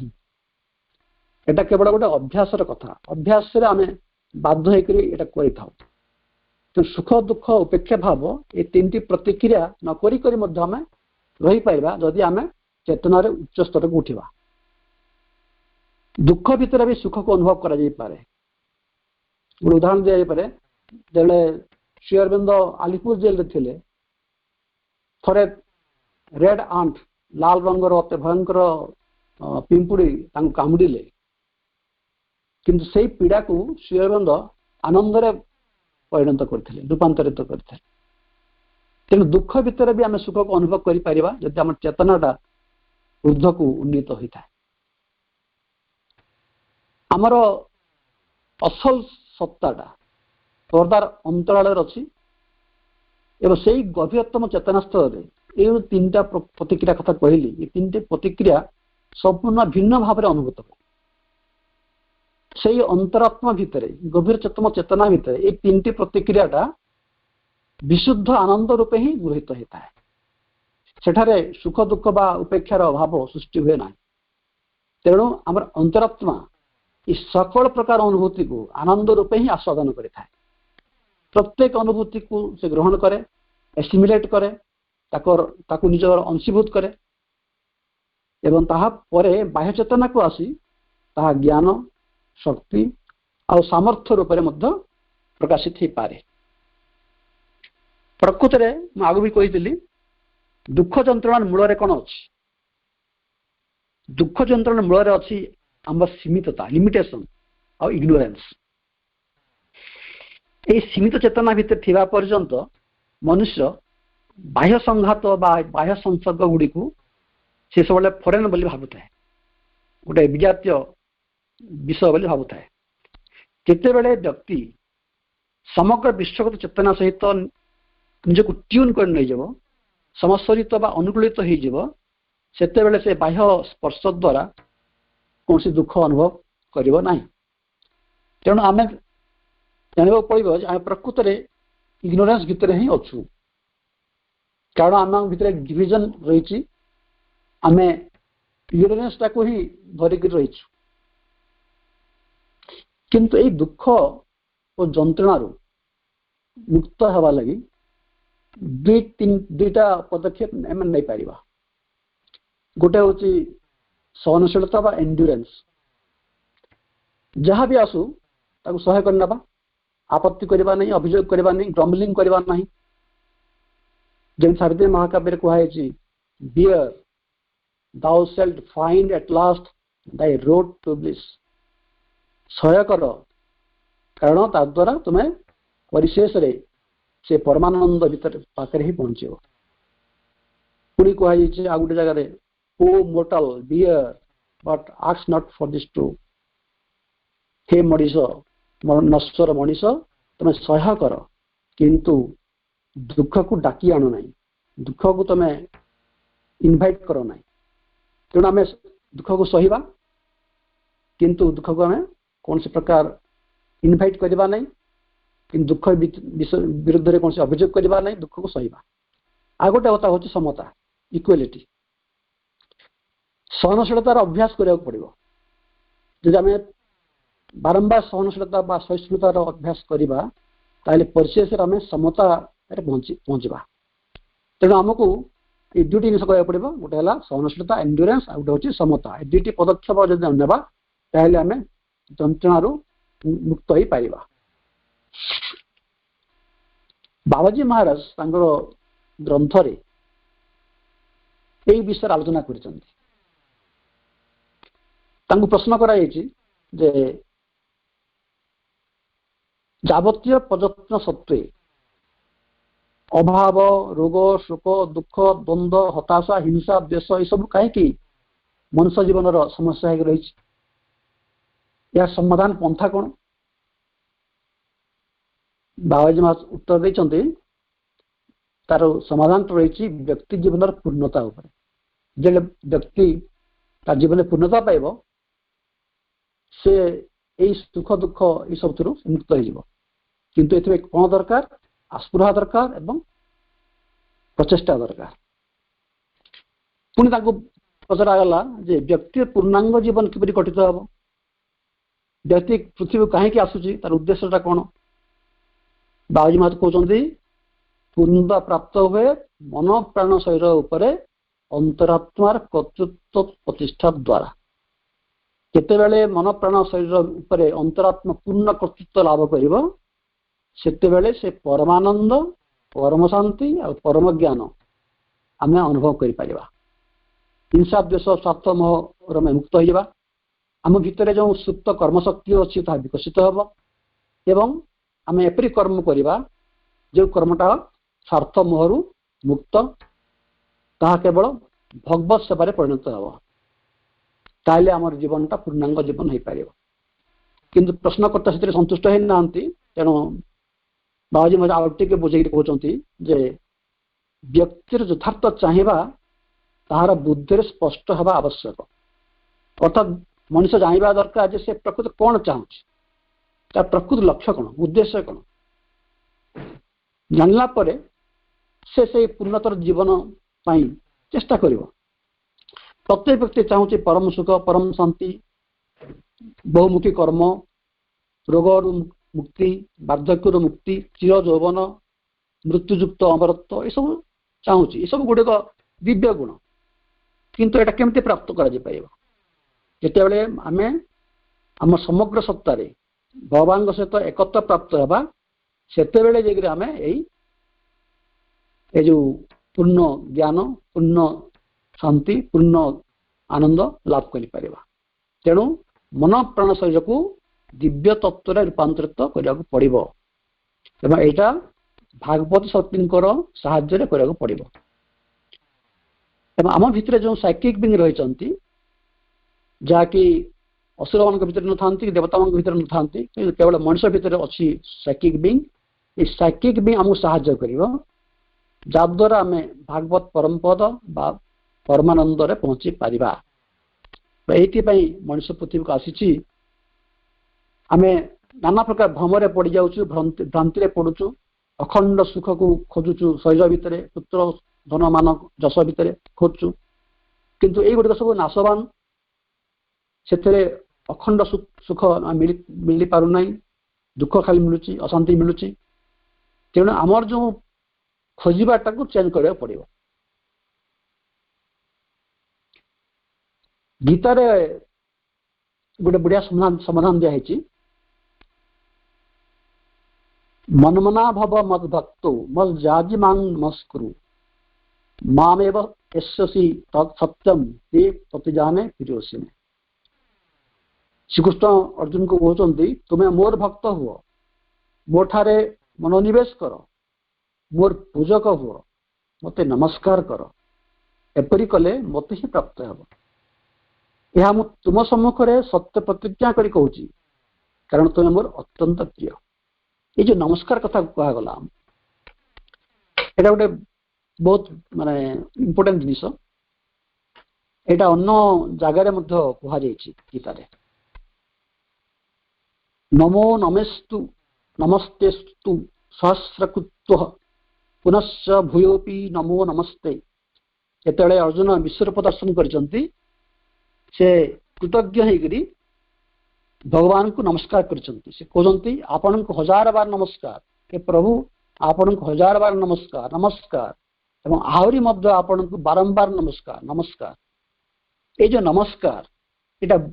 एटा केवल गोटे अभ्यासर कथा अभ्यास आम बाध्य होता तो सुख दुख उपेक्षा भाव ये तीन प्रतिक्रिया न करी आम रही पाइबा जदि आम चेतनार उच्च स्तर को उठा दुख भितर भी सुख को अनुभव करा पारे गोटे उदाहरण दिया पारे जेबे श्री अरविंद आलिपुर जेल थे थरे रेड आंट लाल रंगर अति भयंकर पिंपुड़ी कामुड़े किंतु से पीड़ा को श्री अरविंद आनंद परिणत करते रूपांतरित करते तेणु दुख भितर भी आम सुख को अनुभव कर जब आम चेतनाटा ऊर्ध्व को उन्नीत होता है आमर असल सत्ताटा पर्दार अंतराल अच्छी एवं से गभीरतम चेतना स्तर में ये तीन टा प्रतिक्रिया कथा कहली ये तीन टी प्रतिक्रिया संपूर्ण भिन्न भाव में अनुभूत हो से अंतरात्मा भितर गभीरतम चेतना भितर ये तीन टी प्रतिक्रियाटा विशुद्ध आनंद रूपे ही गृहीत होता है सेठारे सुख दुख बा उपेक्षार अभाव सृष्टि हुए ना तेणु आम अंतरात्मा इस सकल प्रकार अनुभूति को आनंद रूपे ही आस्वादन करें प्रत्येक अनुभूति को से ग्रहण करे एसिमिलेट करे ताको निजर अंशीभूत करे एवं ताहा परे बाह्य चेतना को आसी ताहा ज्ञान शक्ति और सामर्थ्य रूप में प्रकाशित हो पारे प्रकृत में आग भी कही दुख जंत्रणा मूल कौन अच्छी दुख जंत्रणा मूल अच्छी आम सीमितता लिमिटेशन और इग्नोरेंस ये सीमित चेतना भितर थिबा पर्यंत मनुष्य बाह्य संघात बाह्य संसर्ग गुड़ी को से सब फरेन बोली भावुए गोटे विजातीय विषय बोली भावुए जिते बड़े व्यक्ति समग्र विश्वगत चेतना सहित निजक ट्यून कर नहीं जाव समस्वरित बा अनुकूलित होते से बाह्य स्पर्श द्वारा कौन सी दुख अनुभव करिबो नाही तेणु आम जानवा पड़ो आम प्रकृत में इग्नोरेंस भितर ही अच्छू कारण आम भितर डिविजन रही आम इग्नोरेंस टाको ही धरिक रही किंतु ये दुख और जंत्रणार मुक्त हवा लगी दुईटा पदक्षेप एम नहीं पार गोटे हूँ सहनशीलता बा एंड्योरेंस जहाँ भी आसू ताको सहाय करना आपत्ति करवा नहीं अभियोग करवा नहीं ग्रम्बलिंग करवा नहीं जब सावित्री महाकाव्य कहुई bear thou shalt find at last thy road to bliss सहाय कर कारण ता द्वारा तुम्हें परिशेष रे से परमानंद भीतर पाखे ही पहुंच पुणी कहुई आ गोटे जगह O mortal bear but ask not for this to हे मनीष नश्वर मनीष तुम्हें सहाय कर किंतु दुख को डाकी आनु ना दुख को तुम्हें इनवाइट करो ना तेणु आम दुख को सहिबा किंतु दुख को आम कौन से प्रकार इनवाइट करवा नहीं कि दुख विरुद्ध में कौन से अभियोग करवा नहीं दुख को सहिबा आ गोटे कथा हूँ समता इक्वालिटी सहनशीलतार अभ्यास करा पड़ो जब आम बारंबार सहनशीलता सहिष्णुतार अभ्यास करवा ताले परिशेष आम समता पहुँचवा तेणु आमको ये दुईटी जिन कह पड़ो गोटे है सहनशीलता एंड्योरेंस आ गोटे हूँ समता ये दुईटी पदक्षेप जब नेबा ताहले आम जंत्रणारू मुक्त हो पार बाबाजी महाराज ग्रंथ रे विषय आलोचना कर प्रश्न कराई जे जावतीय प्रयत्न सत्वे अभाव रोग शोक दुख द्वंद्व हताशा हिंसा द्वेष ये सब कहीं मनुष्य जीवन समस्या है रही या समाधान पंथा कौन बाबाजी महाराज उत्तर देते तार समाधान तो रही व्यक्ति जीवन पूर्णता उपर जे व्यक्ति तार जीवन पूर्णता पाइब से यही सुख दुख ये सब मुक्त हो किंतु ए कौन दरकार आस्पृहा दरकार एवं प्रचेषा दरकार पुणी पचरागला जे व्यक्ति पूर्णांग जीवन किपरि कटित हम व्यक्ति पृथ्वी कहीं आसूची तार उद्देश्यटा कौन बाबाजी महाराज कहते पूर्णता प्राप्त हुए मन प्राण शरीर उपरे अंतरात्मार कर्तृत्व प्रतिष्ठा द्वारा केतेबेले मन प्राण शरीर उपरे अंतरात्मा पूर्ण कर्तृत्व लाभ करिबो सेतेबेले से परमानंद परम शांति और परम ज्ञान आम अनुभव कर पारिबा हिंसा द्वेष स्वार्थ मोह मुक्त होइबा आम भितर जो सुप्त कर्म शक्ति अच्छी ताहा विकसित होब एवं आम एपरी कर्म करिबा जो कर्मटा स्वार्थ मोहरु मुक्त ताहा केवल भगवत सेवारे परिणत होब ताइले आमर जीवनटा पूर्णांग जीवन हो पारिबो किंतु प्रश्नकर्ता से संतुष्ट हो नांती तेणु बाबाजी मजा आउटे बुझे कहते जे व्यक्तिर यथार्थ चाहिए ताहार बुद्धि स्पष्ट हवा आवश्यक अर्थात मनुष्य जानवा दरकार जे से प्रकृति कौन चाहूँ तार प्रकृत लक्ष्य कौन उद्देश्य कौन जानला परे से पूर्णतर जीवन पाई चेष्टा करिवो प्रत्येक व्यक्ति चाहूँ परम सुख परम शांति बहुमुखी कर्म रोग मुक्ति वार्धक्य मुक्ति चिर यौवन मृत्युयुक्त अमरत्व ये सब चाहूँ ये सब गुड़िक दिव्य गुण किंतु एटा केमती प्राप्त कर जितेबले आम आम समग्र सत्तार भगवान सहित एकत्र प्राप्त होगा सेतेबेले जे आम जो पूर्ण ज्ञान पूर्ण शांति पूर्ण आनंद लाभ कर तेणु मन प्राण शरीर को दिव्य तत्व रूपांतरित करने पड़ो एवं यहाँ भागवत शक्ति साहाय्य करने पड़ो आम भितर जो साइकिक बींग रही जहाँकि असुर मान भर न था देवता मान भर न था केवल मनुष्य भितर अच्छी साइकिक बींग ये साइकिक बींग आमको साहाय्य कर जद्वारा आम भागवत परमपद बा परमानंद रे पहुंची पारिबा ये मनुष्य पृथ्वी को आसी आम नाना प्रकार भ्रम पड़ जाऊँ भ्रांति पड़ुचु अखंड सुख को खोजुचु शरीर भितर पुत्र धन मान जश भितर खोजुचु किंतु ये गुड़िक सब नाशवान से अखंड सुख मिल पारना दुख खाली मिलूँ अशांति मिलूँ तेणु आमर जो खोजाटा को चेंज करा पड़ो गीतार गोटे बढ़िया समाधान दिखाई मनमना भव मद भक्तो मद जाजी मांग नमस्कुरु मामेव यस्यसि सत्यम ते प्रतिजाने प्रियोसिने श्रीकृष्ण अर्जुन को कहते तुम्हें मोर भक्त हुओ मोठारे मनोनिवेश कर मोर पूजक हुओ मते नमस्कार कर एपरी कले मते ही प्राप्त हेब यह मु तुम सम्मुख में सत्य प्रतिज्ञा करी कहूँ कारण तुम्हें मोर अत्यंत प्रिय ये जो नमस्कार कथा कहगला गोटे बहुत माने इम्पोर्टेंट जिनिस यहाँ अन्य जगार कहुई गीतार नमो नमेस्तु नमस्तेस्तु सहस्रकृत्व पुनश्च भूयोपि नमो नमस्ते जिते अर्जुन विश्व प्रदर्शन करते से कृतज्ञ होकर भगवान को नमस्कार करते से कहते आपण को हजार बार नमस्कार हे प्रभु आपण को हजार बार नमस्कार नमस्कार एवं आहरी मध्य आपण को बारंबार नमस्कार नमस्कार ये जो नमस्कार यहाँ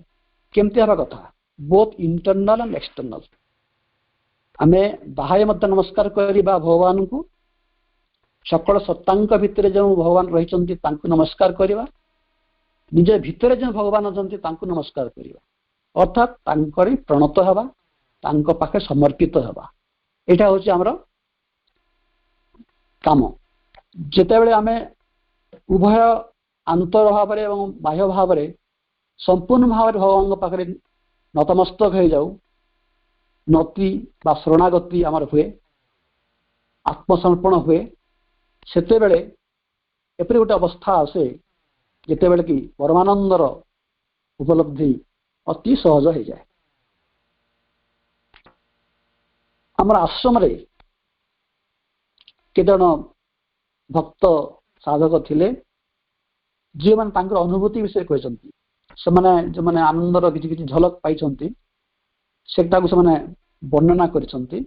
केमती हवा कथा बोथ इंटरनल एंड एक्सटर्नल आम बाह्य मध्य नमस्कार करवा भगवान को सकल सत्तांक भितर जो भगवान रही नमस्कार करवा निज भितर जो भगवान अच्छा नमस्कार करवा अर्थात प्रणत हवा पाखे समर्पित हवा यहाँ हूँ आमर काम जेतेबेले आमे उभय आंतर भाव और बाह्य भाव संपूर्ण भाव भगवान पाखे नतमस्तक हो जाऊ नति बा शरणागति आमर हुए आत्मसमर्पण हुए सेतेबेले एपरि गोटे अवस्था आसे जेतेबेले कि परमानंदर उपलब्धि अति सहज हो जाए। आमर आश्रम रे केतन भक्त साधक थिले जे माने तांकर अनुभूति विषय कहते से माने जो माने आनंदर किछि किछि झलक पाइछंती सेटा को से माने वर्णना करिसंती।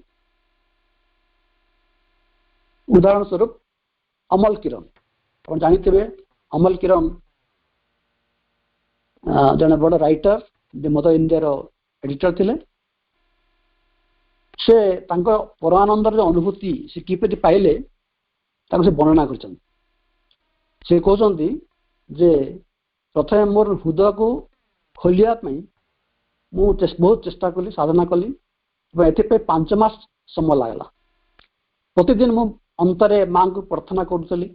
उदाहरण स्वरूप अमल किरण आपण जानिथिबे अमल किरण जने बड़ राइटर जे मदर इंडिया रो एडिटर थिले से तांको परमानंदर जो अनुभूति से किपरि पाइले ताको से वर्णना करिसंती। से कहउचंती जे प्रथमे मोर हृदय को खोलिया पई मु बहुत चेष्टा कली साधना कली एथिपे 5 मास समय लागला। प्रतिदिन मु अंतरे मां को प्रार्थना करूली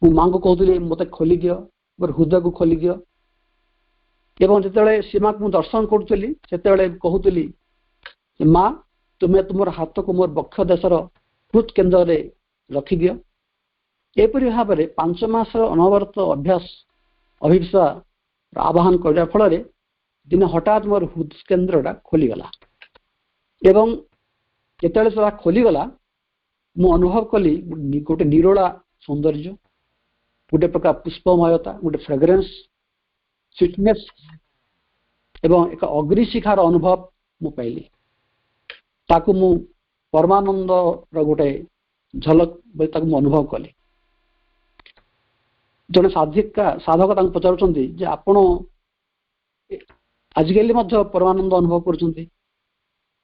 मु मां को कहूली मते खोली दियो मोर हृदय को खोली दियो एवं जितेबाला सीमा को दर्शन करूली से कहूली मां तुम्हें तुम हाथ को मोर बक्ष देशर हृत केन्द्र में रखिदियो। एपरि भाव में 5 मास अनवरत अभ्यास अभिप्सा आवाहन करने फल दिन हठात मोर हृद केन्द्रटा खोलीगला एवं जिते खोलीगला मु अनुभव कली गोटे निरोला सौंदर्य गोटे प्रकार पुष्पमयता गोटे फ्रेग्रेंस स्वीटनेस एवं एक अग्निशिखार अनुभव मु पाइली ताकू मु परमानंद गोटे झलक ताकू मु अनुभव कली। जने साधक पचारुचंती जे आपण आजिकल परमानंद अनुभव करुचंती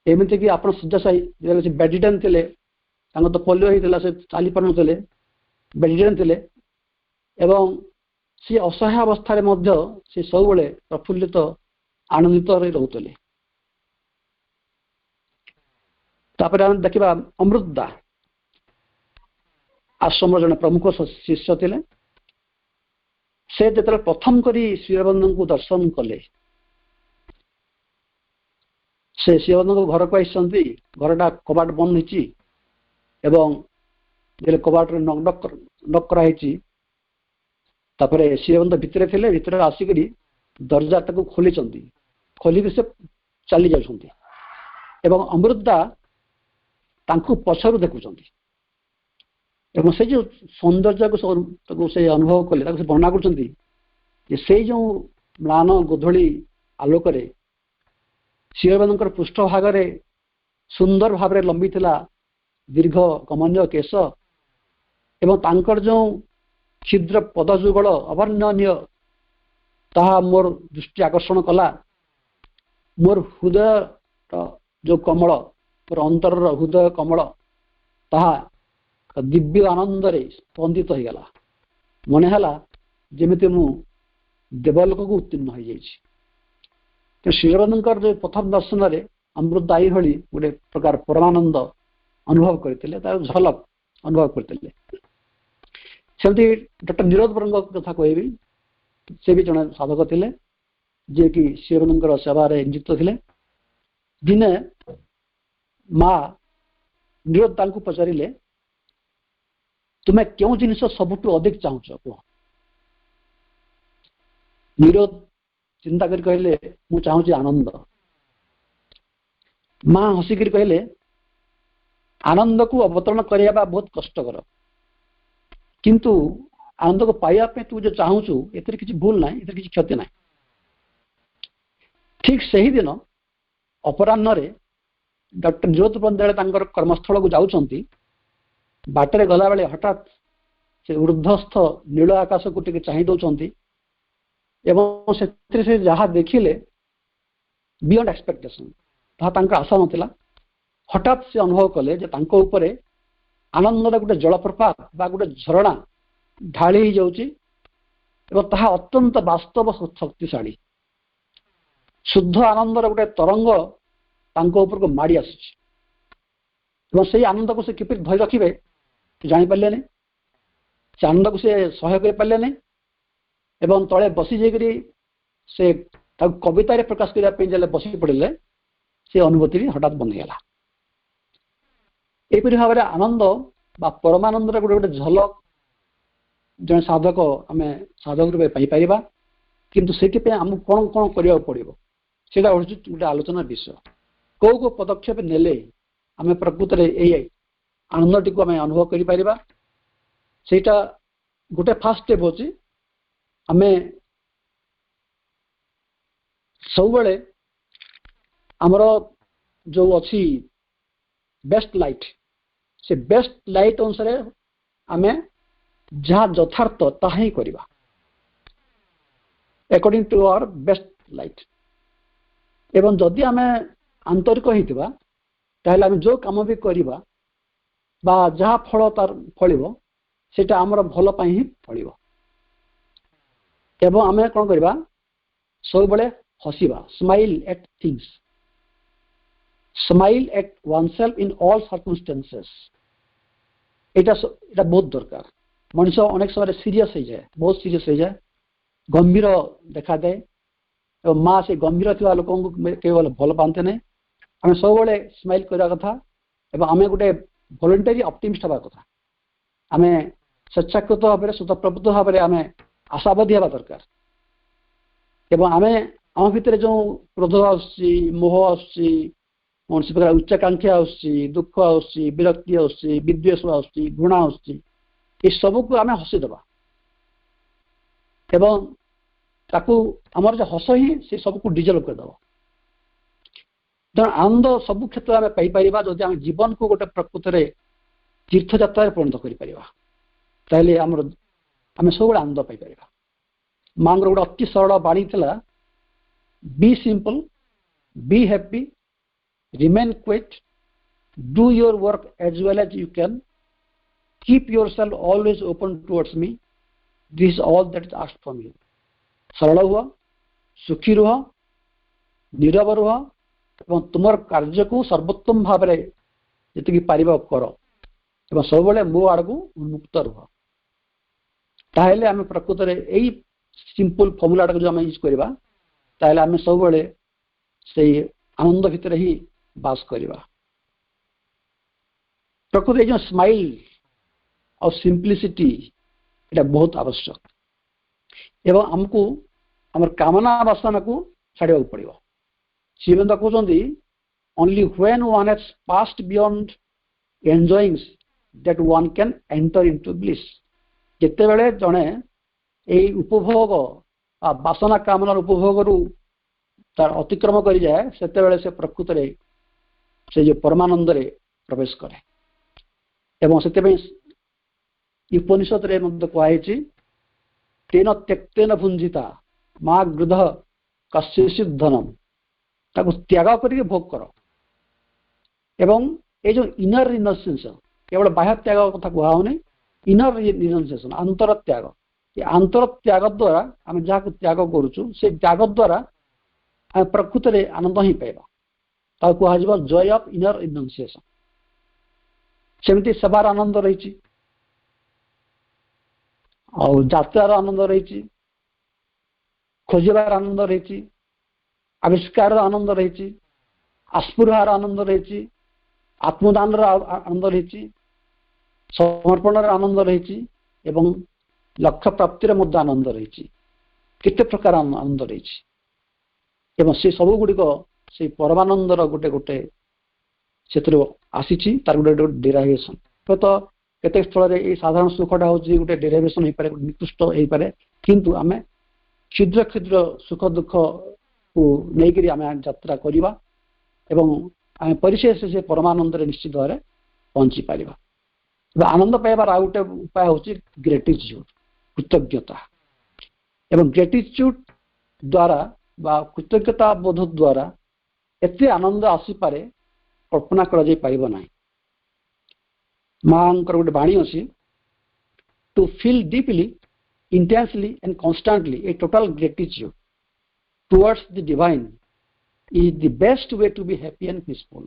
एमती कि आपण शଯ୍ୟାଶାୟୀ बेडरिडन थिले तांको तो पोलियो होइतिला से चाली पारुनथिले बेडरिडन थिले एवं सी असहाय अवस्था रे मध्य से सब बेले प्रफुल्लित आनंदित रहउतले। तापर हम देखिबा अमृतदा आश्रम जने प्रमुख शिष्य थिले से जेतले प्रथम करी श्रीअरविंद को दर्शन कले से श्रीअरविंद को घर को आइसंती घरटा कबाट बंद होइची एवं जेले कबाट रे नक कराइची तापरे श्रीअरविंद भितरे थिले भितरे आसिकरी दरजाटा को खोलिचंती खोली से चली जाउछंती एवं अमृतदा तांको पछरु देखुचंती एवं से जो सौंदर्य को से अनुभव कले ताको से वर्णना करचंती जे से जो म्लान गोधड़ी आलोक रे श्रीअरविंदर पृष्ठभाग रे सुंदर भाव रे लंबी थिला दीर्घ कमनीय केश एवं तांकर जो क्षुद्र पदजुगल अवर्णनीय ताहा मोर दृष्टि आकर्षण कला। मोर हृदय जो कमल मोर अंतर हृदय कमल ताहा दिव्य आनंद रे स्पंदित हो गला मन है जमी मु देवलोक को उत्तीर्ण हो जाइए। तो श्रीअरविंदर जो प्रथम दर्शन रे अमृतदायी भली गोटे प्रकार परमानंद अनुभव करते झलक अनुभव करते। सेमती डॉक्टर नीरज बरंग कथा कहबी से भी जड़े साधक थे जे कि श्रीअरविंदर सेवा नियुक्त थे। दिने माँ नीरज तांको पचारिले तुम्हें क्यों जिनिस सबुठु अधिक चाहूच कह। नीरज चिंता कर कहले मु चाहूची आनंद। माँ हसिक कहले आनंद को अवतरण करने बहुत कष्टकर किंतु आनंद को पाइबा तू जो चाहूचु एतिर किसी भूल ना एतिर किसी क्षति ना। ठीक सही दिन अपराह्न डॉक्टर नीरज बंदे कर्मस्थल को जाउछंती बाटरे गला बेले हठात से ऊर्ध्वस्थ नील आकाश को टिके चाहि दउछंती एवं से जहा देखिले बियॉन्ड एक्सपेक्टेशन ताहा तांका आशा नथिला। हठात से अनुभव कले जे तांको उपरे आनंदर गोटे जलप्रपात बा गोटे झरणा ढाली ही जाउची एवं ताहा अत्यंत वास्तव शक्तिशाली शुद्ध आनंदर गोटे तरंग तांको ऊपर को माड़ी आसुची एवं से आनंद को से किपरि धरि रखिबे जापारे से आनंद को से सहाय कर एवं तले बसी जाकरी से कवितार प्रकाश करने बसी पड़े से अनुभूति भी हठात बंद होगा। यहपरी भाव में आनंद बा परमानंद गोटे गोटे झलक जन साधक आम साधक रूप पाइपर किंतु से आमको कौन कौन करने पड़ो से गोटे आलोचना विषय कौ कौ पदक्षेप नेले आम प्रकृत में आनंद टी आम अनुभव कर गोटे फास्ट स्टेप हो आम सब आमर जो अच्छी बेस्ट लाइट से बेस्ट लाइट अनुसार आम जहाँ यथार्थ ता ही करवा according to our best light एवं जदि आम आंतरिक होता ताहले आम जो काम भी करवा बा जहाँ फल तार फल से आमर भल ही फल एवं आम कौन करवा सब बड़े हसवा smile at things smile at oneself in all circumstances एटा बहुत दरकार मनुष्य अनेक समय सीरियस हो जाए बहुत सीरियस हो जाए गंभीर देखा दे और माँ से गंभीर थी लोक केवल भल पाते ना आम सब स्माइल करवा कथा एवं आम गोटे वॉलंटरी ऑप्टिमिस्ट हवा कथा आम स्वेच्छाकृत भाव में स्वतःप्रवृत्त भाव में आम आशावादी हवा दरकार एवं आम आम भितर जो क्रोध मोह आसुची कौन प्रकार उच्चाकांक्षा दुख विरक्ति विद्वेष घृणा ये सब को आम हसीदबा एवं ताकू आमर जो हस ही से सब को डिजल्व करदे तेना आनंद सब क्षेत्र में पाइपर जदि आम जीवन को गोटे प्रकृत में तीर्थयात्रा परिणत कर आम सब आनंद पाइपर माँ गोटे अति सरल बाणी थी be simple be happy remain quiet, do your work as well as you can, keep yourself always open towards me, this is all that is asked from you. सरल हुआ सुखी रुह नीरव रुह एवं तुम कार्य को सर्वोत्तम भाव में जी पार कर एवं सब मो आड़ को उन्मुक्त रुह ताहले आम प्रकृत में यही सिंपल फर्मुला जो आम यूज करवा ताहले आम सब से आनंद भितर ही बास करवा प्रकृति जो स्माइल और सिंप्लिसिटी ये बहुत आवश्यक एवं आमको आम कामना वासना को छाड़ा पड़ो श्रीमंत कहते only when one has passed beyond enjoying that one can enter into bliss जिते बड़े जड़े यही उपभोग वासना कामनार उपभोग रु तार अतिक्रम कर जाए से प्रकृत में से जो परमानंद रे प्रवेश करे एवं से उपनिषद रे कहुई तेन त्यक्तेन भुंजिता माँ गृध कश्चित् धनम ताको त्याग करके भोग कर एवं ये जो इनर रिनसेंशन केवल बाह्य त्याग कथा कहूनी इनर रिनसेंशन अंतर त्याग ये अंतर त्याग द्वारा आम जहाँ त्याग करुचु से त्याग द्वारा प्रकृत में आनंद ही पाइबा कह जॉय ऑफ इनर रिनंसिएशन सेमती सेवार आनंद रही यात्रार आनंद रही खोजार आनंद रही आविष्कार आनंद रही आस्पुरार आनंद रही आत्मदान आनंद रही समर्पण आनंद रही लक्ष्य प्राप्तिर मध्य आनंद रही केते प्रकार आनंद रही एवं से सब गुड़िक से परमानंदर गोटे गोटे से आसी तार गोटे डेराइवेशन तो केते स्थल में साधारण सुखटा हूँ गोटे डेराइवेशन हो पारे निकृष्ट हो पारे किंतु आम क्षुद्र क्षुद्र सुख दुख को लेकर आम यात्रा करवा एवं आम परिशेष से परमानंद निश्चित भाव में पहुंची पार आनंद पाइबार आ गोटे उपाय हूँ ग्रेटिट्यूड कृतज्ञता एवं ग्रेटिट्यूड द्वारा बा कृतज्ञता बोध द्वारा एते आनंद आसीपे कल्पना कर माँ गोटे बाणी अच्छी to feel deeply intensely and constantly a total gratitude towards the divine is the best way to be happy and peaceful